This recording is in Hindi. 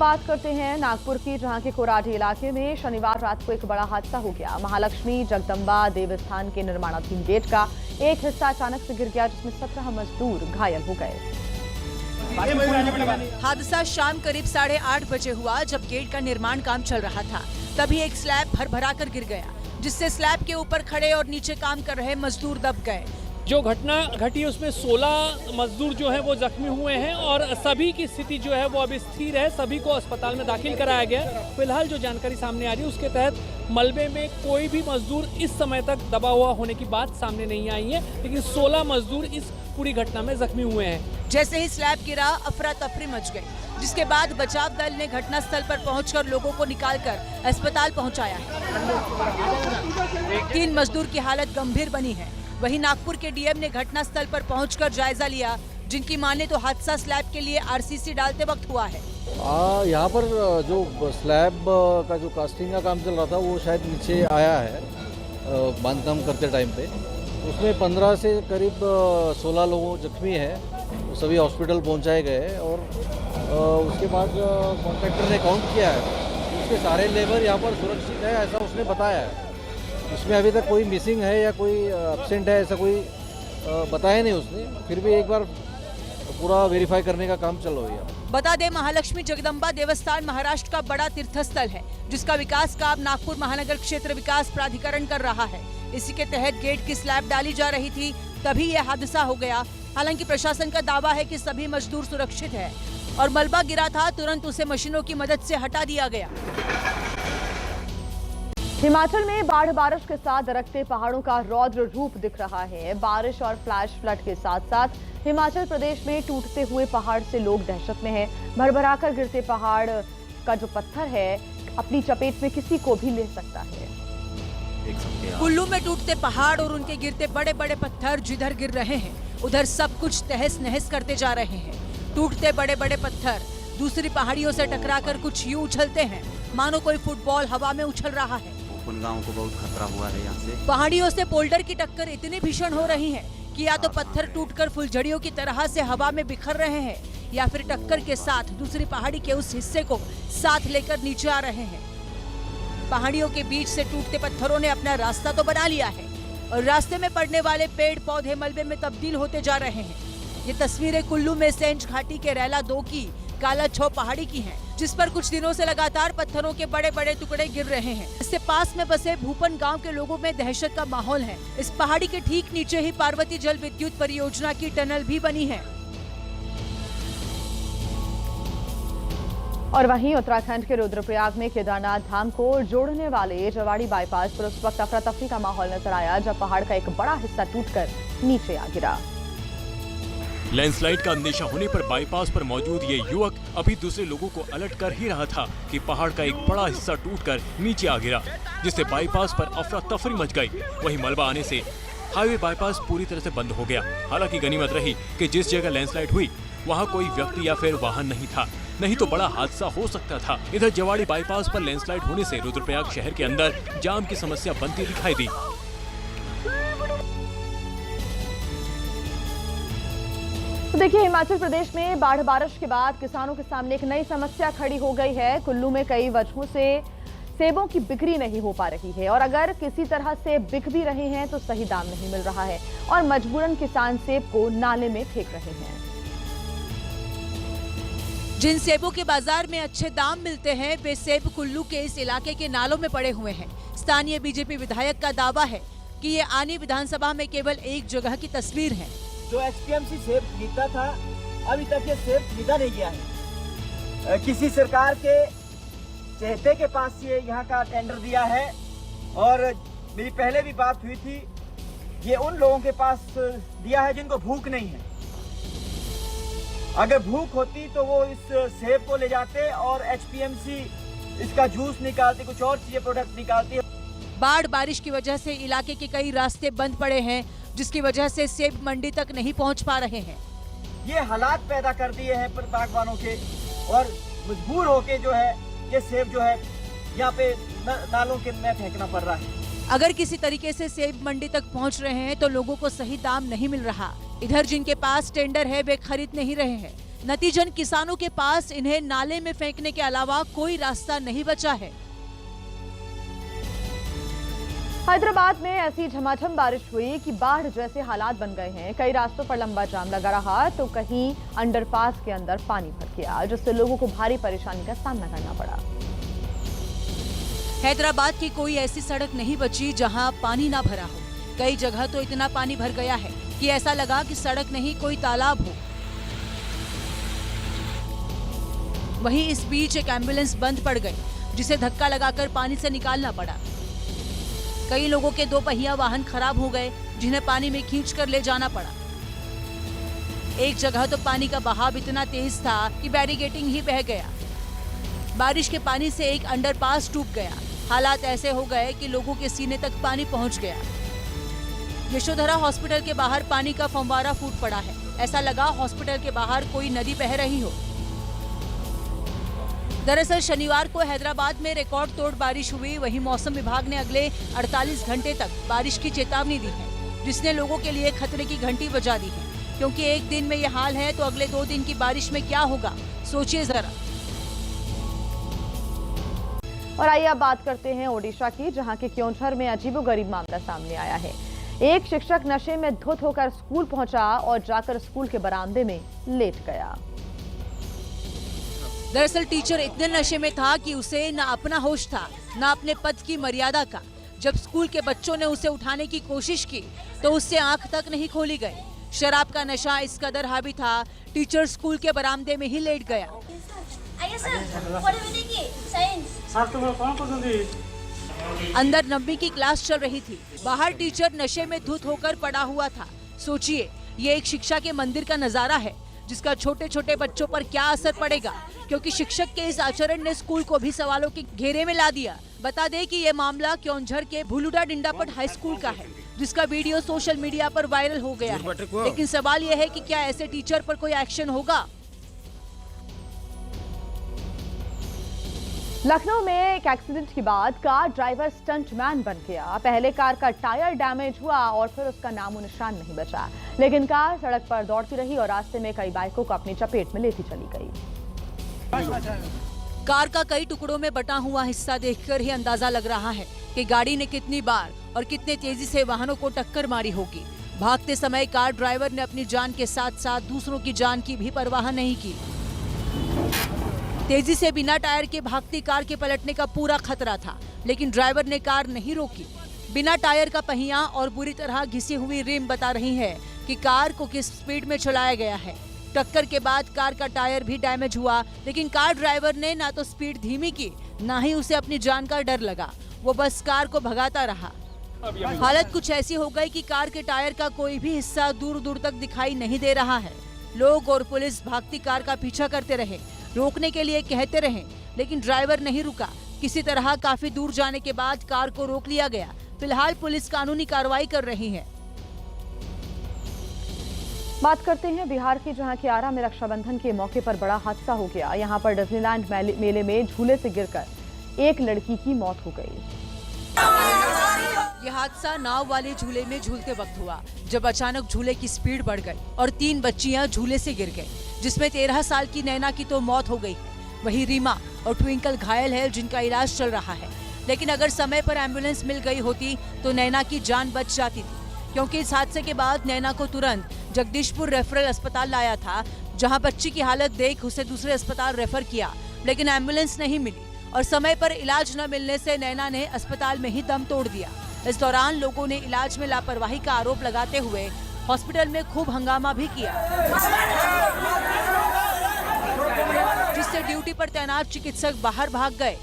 बात करते हैं नागपुर की, जहां के कोराडी इलाके में शनिवार रात को एक बड़ा हादसा हो गया। महालक्ष्मी जगदंबा देवस्थान के निर्माणाधीन गेट का एक हिस्सा अचानक से गिर गया, जिसमें 17 मजदूर घायल हो गए। हादसा शाम करीब 8:30 बजे हुआ, जब गेट का निर्माण काम चल रहा था। तभी एक स्लैब भरभरा कर गिर गया, जिससे स्लैब के ऊपर खड़े और नीचे काम कर रहे मजदूर दब गए। जो घटना घटी उसमें 16 मजदूर जो हैं वो जख्मी हुए हैं और सभी की स्थिति जो है वो अभी स्थिर है। सभी को अस्पताल में दाखिल कराया गया। फिलहाल जो जानकारी सामने आ रही है उसके तहत मलबे में कोई भी मजदूर इस समय तक दबा हुआ होने की बात सामने नहीं आई है, लेकिन 16 मजदूर इस पूरी घटना में जख्मी हुए हैं। जैसे ही स्लैब गिरा, अफरा तफरी मच गई, जिसके बाद बचाव दल ने घटनास्थल पर पहुंचकर लोगों को निकालकर अस्पताल पहुंचाया है। 3 मजदूर की हालत गंभीर बनी है। वहीं नागपुर के डीएम ने घटनास्थल पर पहुंचकर जायजा लिया, जिनकी माने तो हादसा स्लैब के लिए आरसीसी डालते वक्त हुआ है। यहाँ पर जो स्लैब का जो कास्टिंग का काम चल रहा था वो शायद नीचे आया है बांधकाम करते टाइम पे। उसमें 15 से करीब 16 लोग जख्मी हैं, वो सभी हॉस्पिटल पहुंचाए गए और उसके बाद कॉन्ट्रैक्टर ने काउंट किया है, उसके सारे लेबर यहाँ पर सुरक्षित है, ऐसा उसने बताया है। इसमें अभी तक कोई मिसिंग है या कोई एब्सेंट है ऐसा कोई बताया नहीं उसने। फिर भी एक बार पूरा वेरीफाई करने का काम चल रहा है। बता दें, महालक्ष्मी जगदंबा देवस्थान महाराष्ट्र का बड़ा तीर्थस्थल है, जिसका विकास काम नागपुर महानगर क्षेत्र विकास प्राधिकरण कर रहा है। इसी के तहत गेट की स्लैब डाली जा रही थी, तभी यह हादसा हो गया। हालांकि प्रशासन का दावा है कि सभी मजदूर सुरक्षित है और मलबा गिरा था, तुरंत उसे मशीनों की मदद से हटा दिया गया। हिमाचल में बाढ़ बारिश के साथ दरकते पहाड़ों का रौद्र रूप दिख रहा है। बारिश और फ्लैश फ्लड के साथ साथ हिमाचल प्रदेश में टूटते हुए पहाड़ से लोग दहशत में हैं। भरभराकर गिरते पहाड़ का जो पत्थर है अपनी चपेट में किसी को भी ले सकता है। कुल्लू में टूटते पहाड़ और उनके गिरते बड़े बड़े पत्थर जिधर गिर रहे हैं, उधर सब कुछ तहस नहस करते जा रहे हैं। टूटते बड़े बड़े पत्थर दूसरी पहाड़ियों से टकराकर कुछ यूं उछलते हैं, मानो कोई फुटबॉल हवा में उछल रहा है। गांव को बहुत खतरा हुआ है यहाँ से। पहाड़ियों से पोल्डर की टक्कर इतनी भीषण हो रही है कि या तो पत्थर टूटकर फुलझड़ियों की तरह से हवा में बिखर रहे हैं, या फिर टक्कर के साथ दूसरी पहाड़ी के उस हिस्से को साथ लेकर नीचे आ रहे हैं। पहाड़ियों के बीच से टूटते पत्थरों ने अपना रास्ता तो बना लिया है और रास्ते में पड़ने वाले पेड़ पौधे मलबे में तब्दील होते जा रहे हैं। ये तस्वीरें कुल्लू में सेंज घाटी के रैला 2 की काला छो पहाड़ी की हैं, जिस पर कुछ दिनों से लगातार पत्थरों के बड़े बड़े टुकड़े गिर रहे हैं। इससे पास में बसे भूपन गांव के लोगों में दहशत का माहौल है। इस पहाड़ी के ठीक नीचे ही पार्वती जल विद्युत परियोजना की टनल भी बनी है। और वहीं उत्तराखंड के रुद्रप्रयाग में केदारनाथ धाम को जोड़ने वाले जवाड़ी बाईपास पर उस वक्त अफरा तफरी का माहौल नजर आया, जब पहाड़ का एक बड़ा हिस्सा टूटकर नीचे आ गिरा। लैंडस्लाइड का अंदेशा होने पर बाईपास पर मौजूद ये युवक अभी दूसरे लोगों को अलर्ट कर ही रहा था कि पहाड़ का एक बड़ा हिस्सा टूटकर नीचे आ गिरा, जिससे बाईपास पर अफरा तफरी मच गई। वहीं मलबा आने से हाईवे बाईपास पूरी तरह से बंद हो गया। हालांकि गनीमत रही कि जिस जगह लैंडस्लाइड हुई वहां कोई व्यक्ति या फिर वाहन नहीं था, नहीं तो बड़ा हादसा हो सकता था। इधर जवाड़ी बाईपास पर लैंडस्लाइड होने से रुद्रप्रयाग शहर के अंदर जाम की समस्या बनती दिखाई दी। तो देखिए, हिमाचल प्रदेश में बाढ़ बारिश के बाद किसानों के सामने एक नई समस्या खड़ी हो गई है। कुल्लू में कई वजहों से सेबों की बिक्री नहीं हो पा रही है और अगर किसी तरह से बिक भी रहे हैं तो सही दाम नहीं मिल रहा है और मजबूरन किसान सेब को नाले में फेंक रहे हैं। जिन सेबों के बाजार में अच्छे दाम मिलते हैं, वे सेब कुल्लू के इस इलाके के नालों में पड़े हुए हैं। स्थानीय बीजेपी विधायक का दावा है कि ये आनी विधानसभा में केवल एक जगह की तस्वीर है। जो एचपीएमसी सेब खरीदता था, अभी तक ये सेब खरीदा नहीं गया है। किसी सरकार के चहेते के पास ये यहाँ का टेंडर दिया है और मेरी पहले भी बात हुई थी, ये उन लोगों के पास दिया है जिनको भूख नहीं है। अगर भूख होती तो वो इस सेब को ले जाते और एचपीएमसी इसका जूस निकालती, कुछ और चीजें प्रोडक्ट निकालती। बाढ़ बारिश की वजह से इलाके के कई रास्ते बंद पड़े हैं, जिसकी वजह से सेब मंडी तक नहीं पहुंच पा रहे हैं। ये हालात पैदा कर दिए हैं बागवानों के और मजबूर होके जो है ये सेब जो है यहाँ पे नालों के में फेंकना पड़ रहा है। अगर किसी तरीके से सेब मंडी तक पहुंच रहे हैं तो लोगों को सही दाम नहीं मिल रहा। इधर जिनके पास टेंडर है वे खरीद नहीं रहे हैं, नतीजन किसानों के पास इन्हें नाले में फेंकने के अलावा कोई रास्ता नहीं बचा है। हैदराबाद में ऐसी झमाझम बारिश हुई कि बाढ़ जैसे हालात बन गए हैं। कई रास्तों पर लंबा जाम लगा रहा तो कहीं अंडरपास के अंदर पानी भर गया, जिससे लोगों को भारी परेशानी का सामना करना पड़ा। हैदराबाद की कोई ऐसी सड़क नहीं बची जहां पानी ना भरा हो। कई जगह तो इतना पानी भर गया है कि ऐसा लगा कि सड़क नहीं कोई तालाब हो। वहीं इस बीच एक एम्बुलेंस बंद पड़ गई, जिसे धक्का लगाकर पानी से निकालना पड़ा। कई लोगों के 2 पहिया वाहन खराब हो गए, जिन्हें पानी में खींचकर ले जाना पड़ा। एक जगह तो पानी का बहाव इतना तेज था कि बैरिकेडिंग ही बह गया। बारिश के पानी से एक अंडरपास टूट गया। हालात ऐसे हो गए कि लोगों के सीने तक पानी पहुंच गया। यशोधरा हॉस्पिटल के बाहर पानी का फव्वारा फूट पड़ा है। ऐसा लगा हॉस्पिटल के बाहर कोई नदी बह रही हो। दरअसल शनिवार को हैदराबाद में रिकॉर्ड तोड़ बारिश हुई। वहीं मौसम विभाग ने अगले 48 घंटे तक बारिश की चेतावनी दी है, जिसने लोगों के लिए खतरे की घंटी बजा दी है। क्योंकि एक दिन में यह हाल है तो अगले 2 दिन की बारिश में क्या होगा, सोचिए जरा। और आइए अब बात करते हैं ओडिशा की, जहां के क्योंझर में अजीबोगरीब मामला सामने आया है। एक शिक्षक नशे में धुत होकर स्कूल पहुंचा और जाकर स्कूल के बरामदे में लेट गया। दरअसल टीचर इतने नशे में था कि उसे न अपना होश था न अपने पद की मर्यादा का। जब स्कूल के बच्चों ने उसे उठाने की कोशिश की तो उससे आंख तक नहीं खोली गई। शराब का नशा इस कदर हावी था, टीचर स्कूल के बरामदे में ही लेट गया। अंदर 9वीं की क्लास चल रही थी, बाहर टीचर नशे में धुत होकर पड़ा हुआ था। सोचिए, ये एक शिक्षा के मंदिर का नजारा है, जिसका छोटे छोटे बच्चों पर क्या असर पड़ेगा, क्योंकि शिक्षक के इस आचरण ने स्कूल को भी सवालों के घेरे में ला दिया। बता दें कि ये मामला क्योंझर के भूलुडा डिंडापट हाई स्कूल का है, जिसका वीडियो सोशल मीडिया पर वायरल हो गया है। लेकिन सवाल यह है कि क्या ऐसे टीचर पर कोई एक्शन होगा। लखनऊ में एक एक्सीडेंट के बाद कार ड्राइवर स्टंटमैन बन गया। पहले कार का टायर डैमेज हुआ और फिर उसका नामो निशान नहीं बचा, लेकिन कार सड़क पर दौड़ती रही और रास्ते में कई बाइकों को अपनी चपेट में लेती चली गई। कार का कई टुकड़ों में बटा हुआ हिस्सा देखकर ही अंदाजा लग रहा है कि गाड़ी ने कितनी बार और कितने तेजी से वाहनों को टक्कर मारी होगी। भागते समय कार ड्राइवर ने अपनी जान के साथ साथ दूसरों की जान की भी परवाह नहीं की। तेजी से बिना टायर के भागती कार के पलटने का पूरा खतरा था, लेकिन ड्राइवर ने कार नहीं रोकी। बिना टायर का पहिया और बुरी तरह घिसी हुई रिम बता रही है कि कार को किस स्पीड में चलाया गया है। टक्कर के बाद कार का टायर भी डैमेज हुआ, लेकिन कार ड्राइवर ने ना तो स्पीड धीमी की, ना ही उसे अपनी जान का डर लगा। वो बस कार को भगाता रहा। हालत कुछ ऐसी हो गई कि कार के टायर का कोई भी हिस्सा दूर दूर तक दिखाई नहीं दे रहा है। लोग और पुलिस भागती कार का पीछा करते रहे, रोकने के लिए कहते रहे, लेकिन ड्राइवर नहीं रुका। किसी तरह काफी दूर जाने के बाद कार को रोक लिया गया। फिलहाल पुलिस कानूनी कार्रवाई कर रही है। बात करते हैं बिहार की, जहां के आरा में रक्षाबंधन के मौके पर बड़ा हादसा हो गया। यहां पर डिज्नीलैंड मेले में झूले से गिरकर एक लड़की की मौत हो गई। यह हादसा नाव वाले झूले में झूलते वक्त हुआ, जब अचानक झूले की स्पीड बढ़ गई और 3 बच्चियां झूले से गिर गईं, जिसमें 13 साल की नैना की तो मौत हो गई है। वहीं रीमा और ट्विंकल घायल है, जिनका इलाज चल रहा है। लेकिन अगर समय पर एम्बुलेंस मिल गई होती तो नैना की जान बच जाती थी, क्योंकि इस हादसे के बाद नैना को तुरंत जगदीशपुर रेफरल अस्पताल लाया था, जहां बच्ची की हालत देख उसे दूसरे अस्पताल रेफर किया, लेकिन एम्बुलेंस नहीं मिली और समय पर इलाज न मिलने से नैना ने अस्पताल में ही दम तोड़ दिया। इस दौरान लोगों ने इलाज में लापरवाही का आरोप लगाते हुए हॉस्पिटल में खूब हंगामा भी किया, जिससे ड्यूटी पर तैनात चिकित्सक बाहर भाग गए।